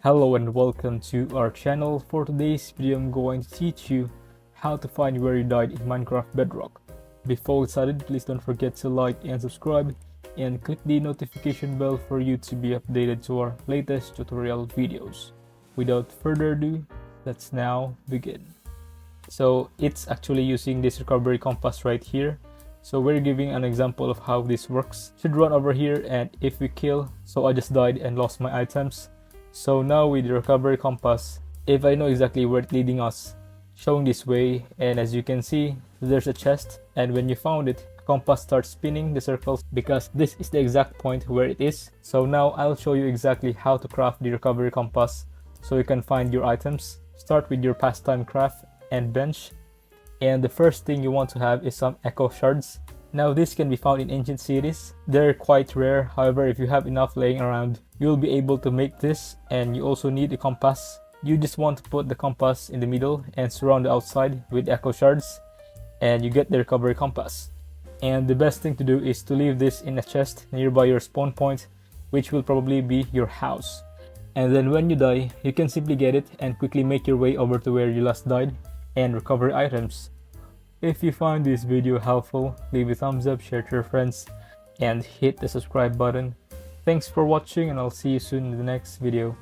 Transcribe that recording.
Hello and welcome to our channel. For today's video, I'm going to teach you how to find where you died in Minecraft Bedrock. Before we started, please don't forget to like and subscribe and click the notification bell for you to be updated to our latest tutorial videos. Without further ado, let's now begin. So it's actually using this recovery compass right here. So we're giving an example of how this works. Should run over here, and if we kill, so I just died and lost my items. So now with the recovery compass, if I know exactly where it's leading us, showing this way, and as you can see, there's a chest, and when you found it, the compass starts spinning the circles because this is the exact point where it is. So now I'll show you exactly how to craft the recovery compass so you can find your items. Start with your pastime craft and bench, and the first thing you want to have is some echo shards. Now this can be found in ancient cities. They're quite rare, however if you have enough laying around, you'll be able to make this. And you also need a compass. You just want to put the compass in the middle and surround the outside with echo shards, and you get the recovery compass. And the best thing to do is to leave this in a chest nearby your spawn point, which will probably be your house. And then when you die, you can simply get it and quickly make your way over to where you last died and recover items. If you find this video helpful, leave a thumbs up, share to your friends, and hit the subscribe button. Thanks for watching, and I'll see you soon in the next video.